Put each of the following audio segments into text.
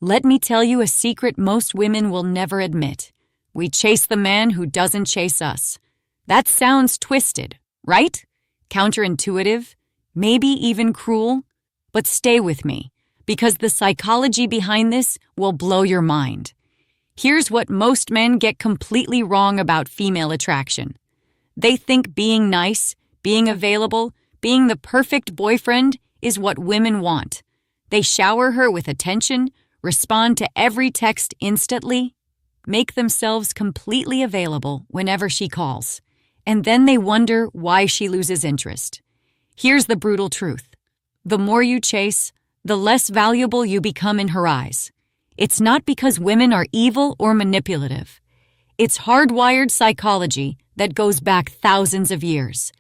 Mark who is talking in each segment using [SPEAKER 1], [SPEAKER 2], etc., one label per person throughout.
[SPEAKER 1] Let me tell you a secret most women will never admit. We chase the man who doesn't chase us. That sounds twisted, right? Counterintuitive, maybe even cruel. But stay with me, because the psychology behind this will blow your mind. Here's what most men get completely wrong about female attraction. They think being nice, being available, being the perfect boyfriend is what women want. They shower her with attention, respond to every text instantly, make themselves completely available whenever she calls, and then they wonder why she loses interest. Here's the brutal truth. The more you chase, the less valuable you become in her eyes. It's not because women are evil or manipulative. It's hardwired psychology that goes back thousands of years.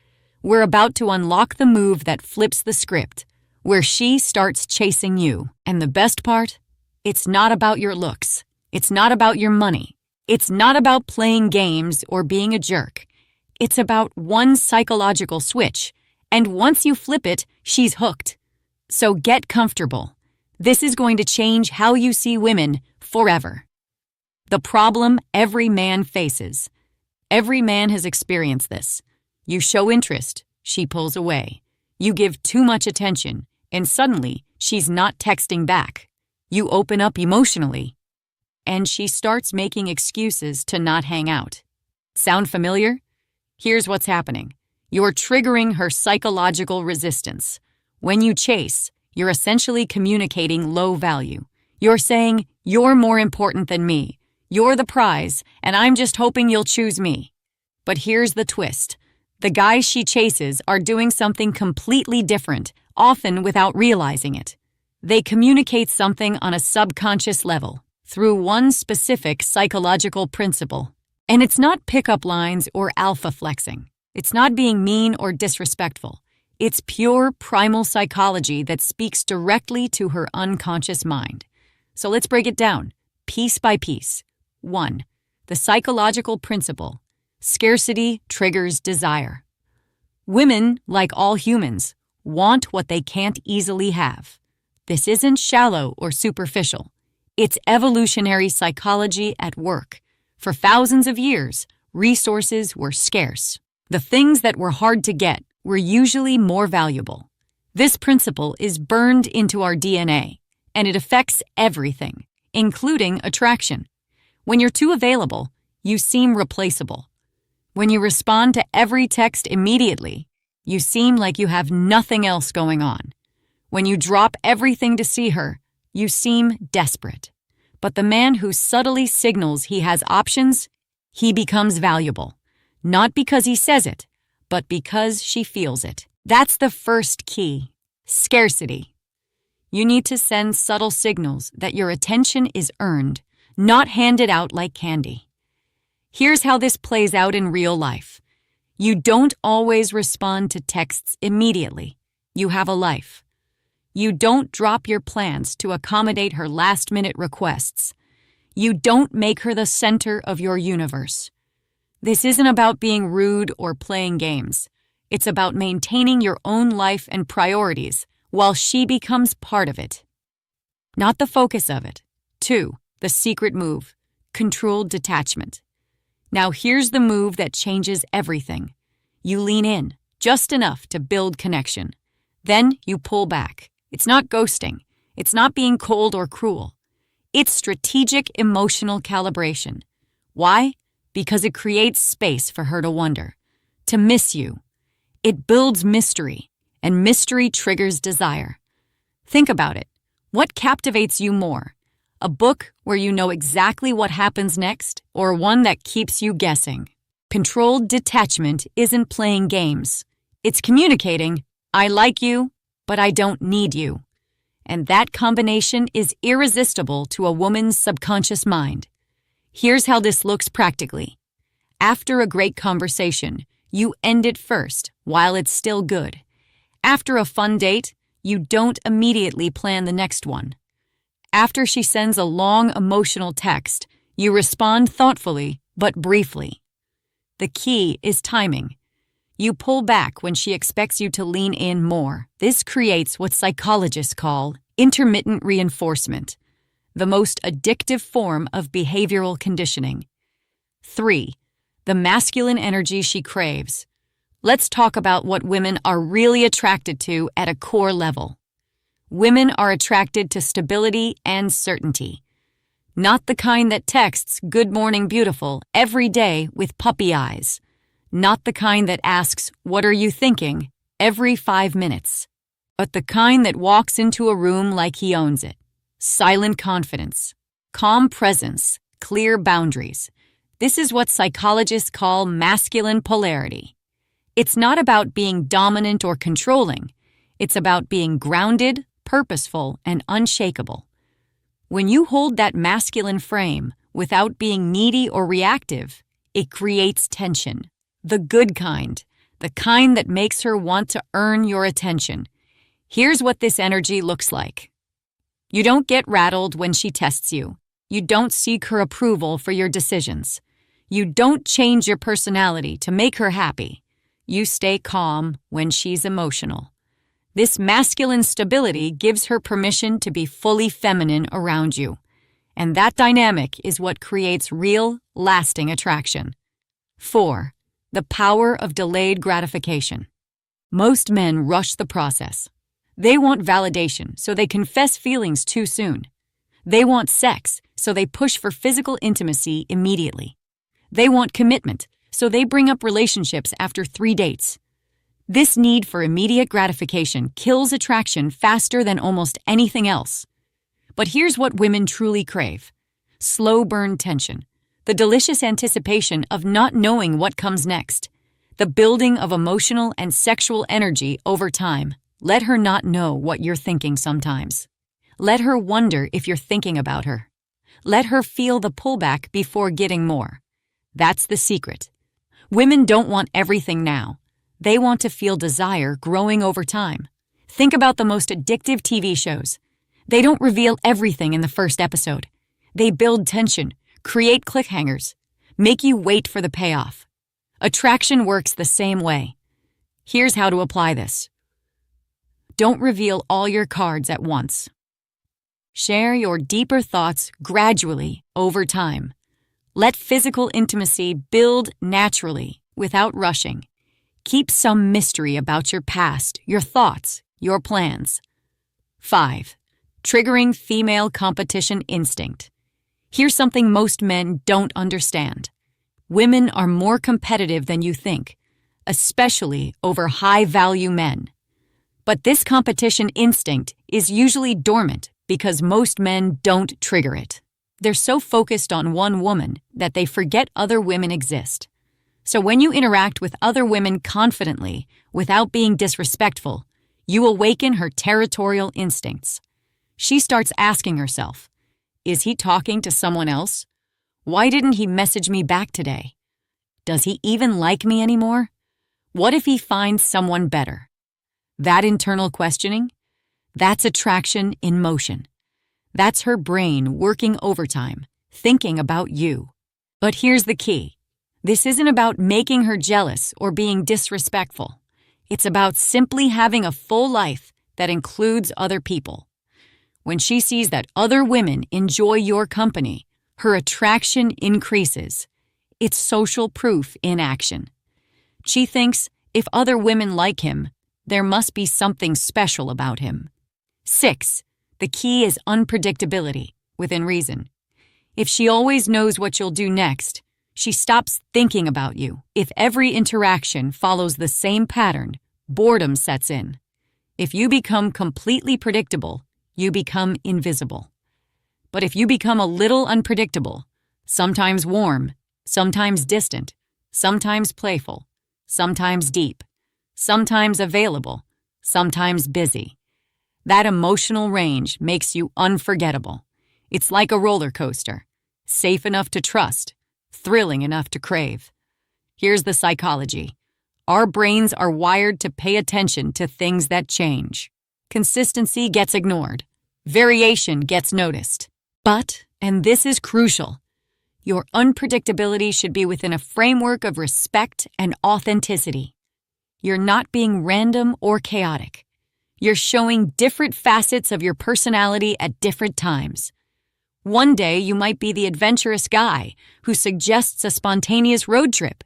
[SPEAKER 1] We're about to unlock the move that flips the script, where she starts chasing you. And the best part? It's not about your looks. It's not about your money. It's not about playing games or being a jerk. It's about one psychological switch, and once you flip it, she's hooked. So get comfortable. This is going to change how you see women forever. The problem every man faces. Every man has experienced this. You show interest, she pulls away. You give too much attention, and suddenly she's not texting back. You open up emotionally, and she starts making excuses to not hang out. Sound familiar? Here's what's happening. You're triggering her psychological resistance. When you chase, you're essentially communicating low value. You're saying, you're more important than me. You're the prize, and I'm just hoping you'll choose me. But here's the twist. The guys she chases are doing something completely different, often without realizing it. They communicate something on a subconscious level, through one specific psychological principle. And it's not pickup lines or alpha flexing. It's not being mean or disrespectful. It's pure primal psychology that speaks directly to her unconscious mind. So let's break it down, piece by piece. 1. The psychological principle. Scarcity triggers desire. Women, like all humans, want what they can't easily have. This isn't shallow or superficial. It's evolutionary psychology at work. For thousands of years, resources were scarce. The things that were hard to get were usually more valuable. This principle is burned into our DNA, and it affects everything, including attraction. When you're too available, you seem replaceable. When you respond to every text immediately, you seem like you have nothing else going on. When you drop everything to see her, you seem desperate. But the man who subtly signals he has options, he becomes valuable. Not because he says it, but because she feels it. That's the first key. Scarcity. You need to send subtle signals that your attention is earned, not handed out like candy. Here's how this plays out in real life. You don't always respond to texts immediately. You have a life. You don't drop your plans to accommodate her last-minute requests. You don't make her the center of your universe. This isn't about being rude or playing games. It's about maintaining your own life and priorities while she becomes part of it, not the focus of it. 2. The secret move, controlled detachment. Now here's the move that changes everything. You lean in, just enough to build connection. Then you pull back. It's not ghosting. It's not being cold or cruel. It's strategic emotional calibration. Why? Because it creates space for her to wonder, to miss you. It builds mystery, and mystery triggers desire. Think about it. What captivates you more? A book where you know exactly what happens next, or one that keeps you guessing? Controlled detachment isn't playing games. It's communicating, I like you, but I don't need you. And that combination is irresistible to a woman's subconscious mind. Here's how this looks practically. After a great conversation, you end it first while it's still good. After a fun date, you don't immediately plan the next one. After she sends a long emotional text, you respond thoughtfully but briefly. The key is timing. You pull back when she expects you to lean in more. This creates what psychologists call intermittent reinforcement. the most addictive form of behavioral conditioning. 3. The masculine energy she craves. Let's talk about what women are really attracted to at a core level. Women are attracted to stability and certainty. Not the kind that texts "Good morning, beautiful" every day with puppy eyes. Not the kind that asks "What are you thinking?" every 5 minutes. But the kind that walks into a room like he owns it. Silent confidence, calm presence, clear boundaries. This is what psychologists call masculine polarity. It's not about being dominant or controlling. It's about being grounded, purposeful, and unshakable. When you hold that masculine frame without being needy or reactive, it creates tension. The good kind, the kind that makes her want to earn your attention. Here's what this energy looks like. You don't get rattled when she tests you. You don't seek her approval for your decisions. You don't change your personality to make her happy. You stay calm when she's emotional. This masculine stability gives her permission to be fully feminine around you. And that dynamic is what creates real, lasting attraction. 4. The power of delayed gratification. Most men rush the process. They want validation, so they confess feelings too soon. They want sex, so they push for physical intimacy immediately. They want commitment, so they bring up relationships after 3 dates. This need for immediate gratification kills attraction faster than almost anything else. But here's what women truly crave: slow burn tension, the delicious anticipation of not knowing what comes next, the building of emotional and sexual energy over time. Let her not know what you're thinking sometimes. Let her wonder if you're thinking about her. Let her feel the pullback before getting more. That's the secret. Women don't want everything now. They want to feel desire growing over time. Think about the most addictive TV shows. They don't reveal everything in the first episode. They build tension, create cliffhangers, make you wait for the payoff. Attraction works the same way. Here's how to apply this. Don't reveal all your cards at once. Share your deeper thoughts gradually over time. Let physical intimacy build naturally without rushing. Keep some mystery about your past, your thoughts, your plans. 5. Triggering female competition instinct. Here's something most men don't understand. Women are more competitive than you think, especially over high-value men. But this competition instinct is usually dormant because most men don't trigger it. They're so focused on one woman that they forget other women exist. So when you interact with other women confidently, without being disrespectful, you awaken her territorial instincts. She starts asking herself, is he talking to someone else? Why didn't he message me back today? Does he even like me anymore? What if he finds someone better? That internal questioning, that's attraction in motion. That's her brain working overtime, thinking about you. But here's the key. This isn't about making her jealous or being disrespectful. It's about simply having a full life that includes other people. When she sees that other women enjoy your company, her attraction increases. It's social proof in action. She thinks if other women like him, there must be something special about him. 6. The key is unpredictability, within reason. If she always knows what you'll do next, she stops thinking about you. If every interaction follows the same pattern, boredom sets in. If you become completely predictable, you become invisible. But if you become a little unpredictable, sometimes warm, sometimes distant, sometimes playful, sometimes deep, sometimes available, sometimes busy, that emotional range makes you unforgettable. It's like a roller coaster, safe enough to trust, thrilling enough to crave. Here's the psychology. Our brains are wired to pay attention to things that change. Consistency gets ignored. Variation gets noticed. But, and this is crucial, your unpredictability should be within a framework of respect and authenticity. You're not being random or chaotic. You're showing different facets of your personality at different times. One day you might be the adventurous guy who suggests a spontaneous road trip.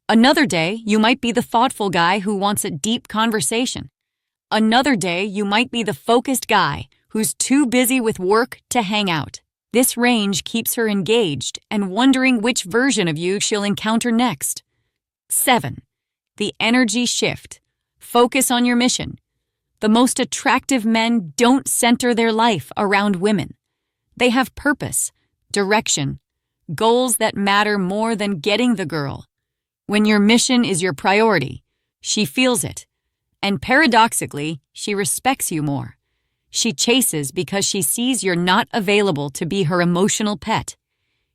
[SPEAKER 1] Another day you might be the thoughtful guy who wants a deep conversation. Another day you might be the focused guy who's too busy with work to hang out. This range keeps her engaged and wondering which version of you she'll encounter next. 7. The energy shift. Focus on your mission. The most attractive men don't center their life around women. They have purpose, direction, goals that matter more than getting the girl. When your mission is your priority, she feels it. And paradoxically, she respects you more. She chases because she sees you're not available to be her emotional pet.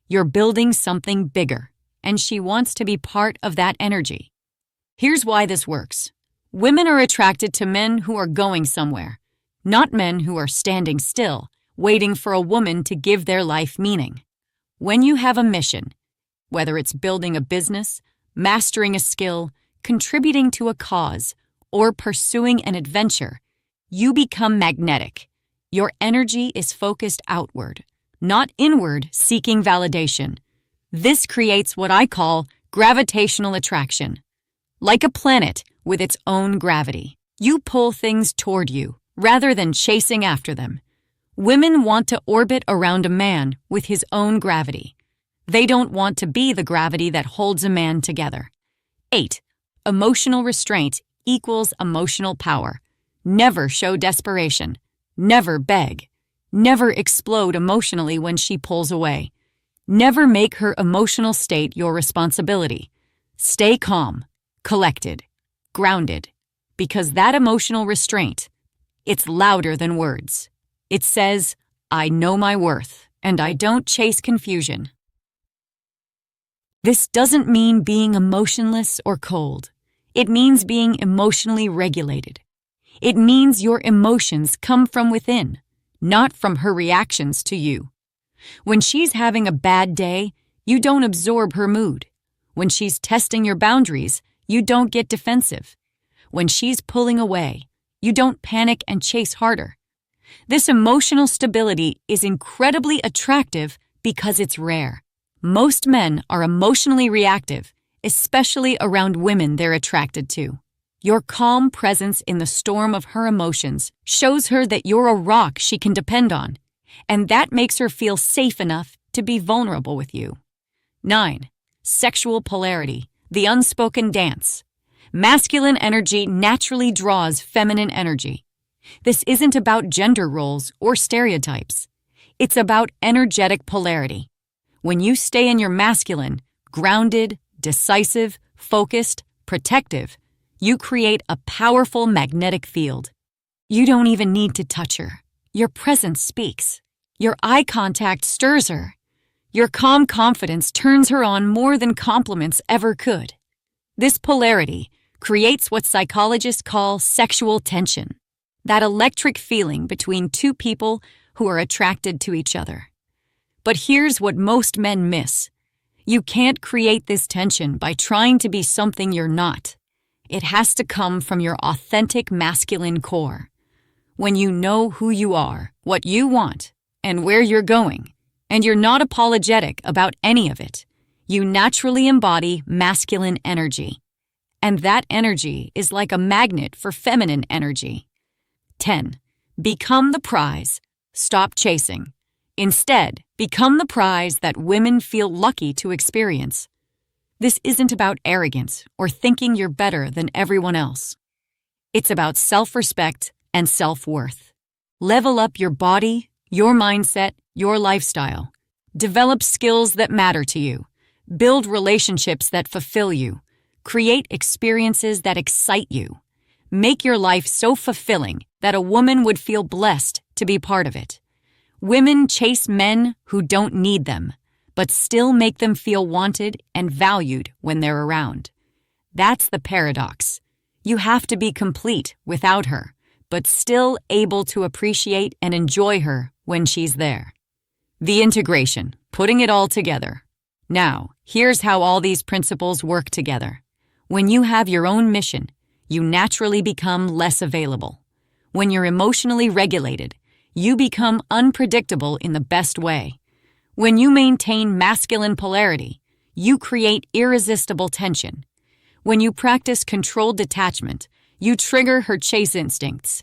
[SPEAKER 1] You're building something bigger, and she wants to be part of that energy. Here's why this works. Women are attracted to men who are going somewhere, not men who are standing still, waiting for a woman to give their life meaning. When you have a mission, whether it's building a business, mastering a skill, contributing to a cause, or pursuing an adventure, you become magnetic. Your energy is focused outward, not inward, seeking validation. This creates what I call gravitational attraction. Like a planet with its own gravity, you pull things toward you rather than chasing after them. Women want to orbit around a man with his own gravity. They don't want to be the gravity that holds a man together. 8. Emotional restraint equals emotional power. Never show desperation. Never beg. Never explode emotionally when she pulls away. Never make her emotional state your responsibility. Stay calm, collected, grounded, because that emotional restraint, it's louder than words. It says, I know my worth, and I don't chase confusion. This doesn't mean being emotionless or cold. It means being emotionally regulated. It means your emotions come from within, not from her reactions to you. When she's having a bad day, you don't absorb her mood. When she's testing your boundaries, you don't get defensive. When she's pulling away, you don't panic and chase harder. This emotional stability is incredibly attractive because it's rare. Most men are emotionally reactive, especially around women they're attracted to. Your calm presence in the storm of her emotions shows her that you're a rock she can depend on, and that makes her feel safe enough to be vulnerable with you. 9. Sexual polarity, the unspoken dance. Masculine energy naturally draws feminine energy. This isn't about gender roles or stereotypes. It's about energetic polarity. When you stay in your masculine, grounded, decisive, focused, protective, you create a powerful magnetic field. You don't even need to touch her. Your presence speaks. Your eye contact stirs her. Your calm confidence turns her on more than compliments ever could. This polarity creates what psychologists call sexual tension, that electric feeling between two people who are attracted to each other. But here's what most men miss. You can't create this tension by trying to be something you're not. It has to come from your authentic masculine core. When you know who you are, what you want, and where you're going, and you're not apologetic about any of it, you naturally embody masculine energy. And that energy is like a magnet for feminine energy. 10. Become the prize. Stop chasing. Instead, become the prize that women feel lucky to experience. This isn't about arrogance or thinking you're better than everyone else. It's about self-respect and self-worth. Level up your body, your mindset, your lifestyle. Develop skills that matter to you. Build relationships that fulfill you. Create experiences that excite you. Make your life so fulfilling that a woman would feel blessed to be part of it. Women chase men who don't need them, but still make them feel wanted and valued when they're around. That's the paradox. You have to be complete without her, but still able to appreciate and enjoy her when she's there. The integration, putting it all together. Now, here's how all these principles work together. When you have your own mission, you naturally become less available. When you're emotionally regulated, you become unpredictable in the best way. When you maintain masculine polarity, you create irresistible tension. When you practice controlled detachment, you trigger her chase instincts.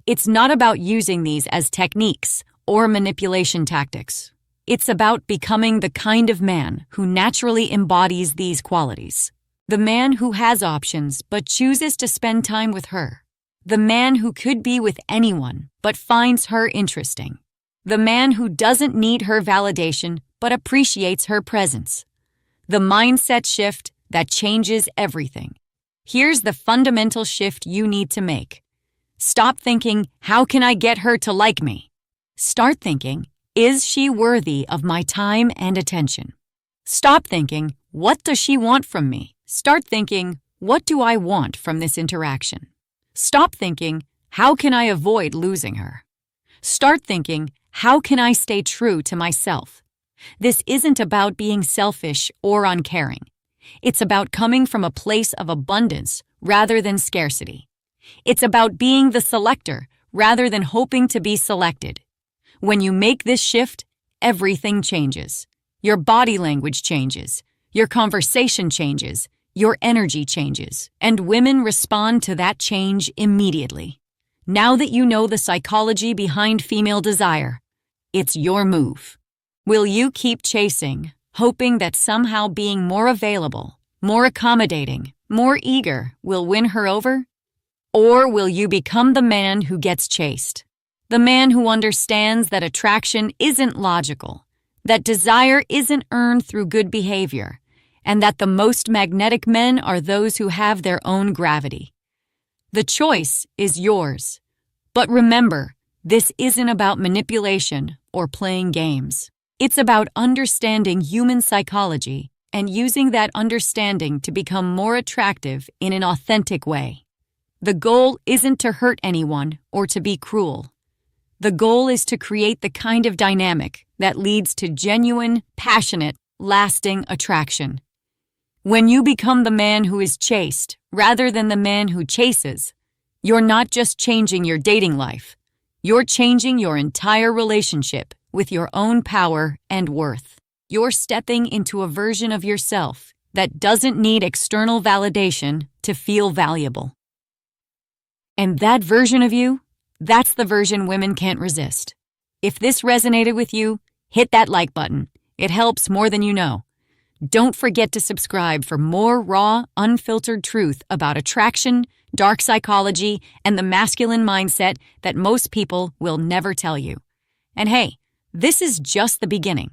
[SPEAKER 1] It's not about using these as techniques or manipulation tactics. It's about becoming the kind of man who naturally embodies these qualities. The man who has options but chooses to spend time with her. The man who could be with anyone but finds her interesting. The man who doesn't need her validation but appreciates her presence. The mindset shift that changes everything. Here's the fundamental shift you need to make. Stop thinking, how can I get her to like me? Start thinking, is she worthy of my time and attention? Stop thinking, what does she want from me? Start thinking, what do I want from this interaction? Stop thinking, how can I avoid losing her? Start thinking, how can I stay true to myself? This isn't about being selfish or uncaring. It's about coming from a place of abundance rather than scarcity. It's about being the selector rather than hoping to be selected. When you make this shift, everything changes. Your body language changes. Your conversation changes. Your energy changes, and women respond to that change immediately. Now that you know the psychology behind female desire, it's your move. Will you keep chasing, hoping that somehow being more available, more accommodating, more eager will win her over? Or will you become the man who gets chased? The man who understands that attraction isn't logical, that desire isn't earned through good behavior, and that the most magnetic men are those who have their own gravity. The choice is yours. But remember, this isn't about manipulation or playing games. It's about understanding human psychology and using that understanding to become more attractive in an authentic way. The goal isn't to hurt anyone or to be cruel. The goal is to create the kind of dynamic that leads to genuine, passionate, lasting attraction. When you become the man who is chased rather than the man who chases, you're not just changing your dating life. You're changing your entire relationship with your own power and worth. You're stepping into a version of yourself that doesn't need external validation to feel valuable. And that version of you, that's the version women can't resist. If this resonated with you, hit that like button. It helps more than you know. Don't forget to subscribe for more raw, unfiltered truth about attraction, dark psychology, and the masculine mindset that most people will never tell you. And hey, this is just the beginning.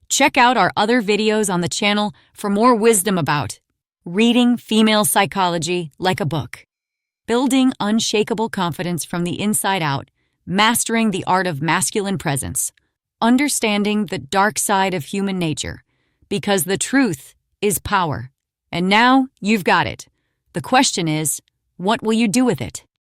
[SPEAKER 1] Check out our other videos on the channel for more wisdom about reading female psychology like a book, building unshakable confidence from the inside out, mastering the art of masculine presence, understanding the dark side of human nature, because the truth is power. And now you've got it. The question is, what will you do with it?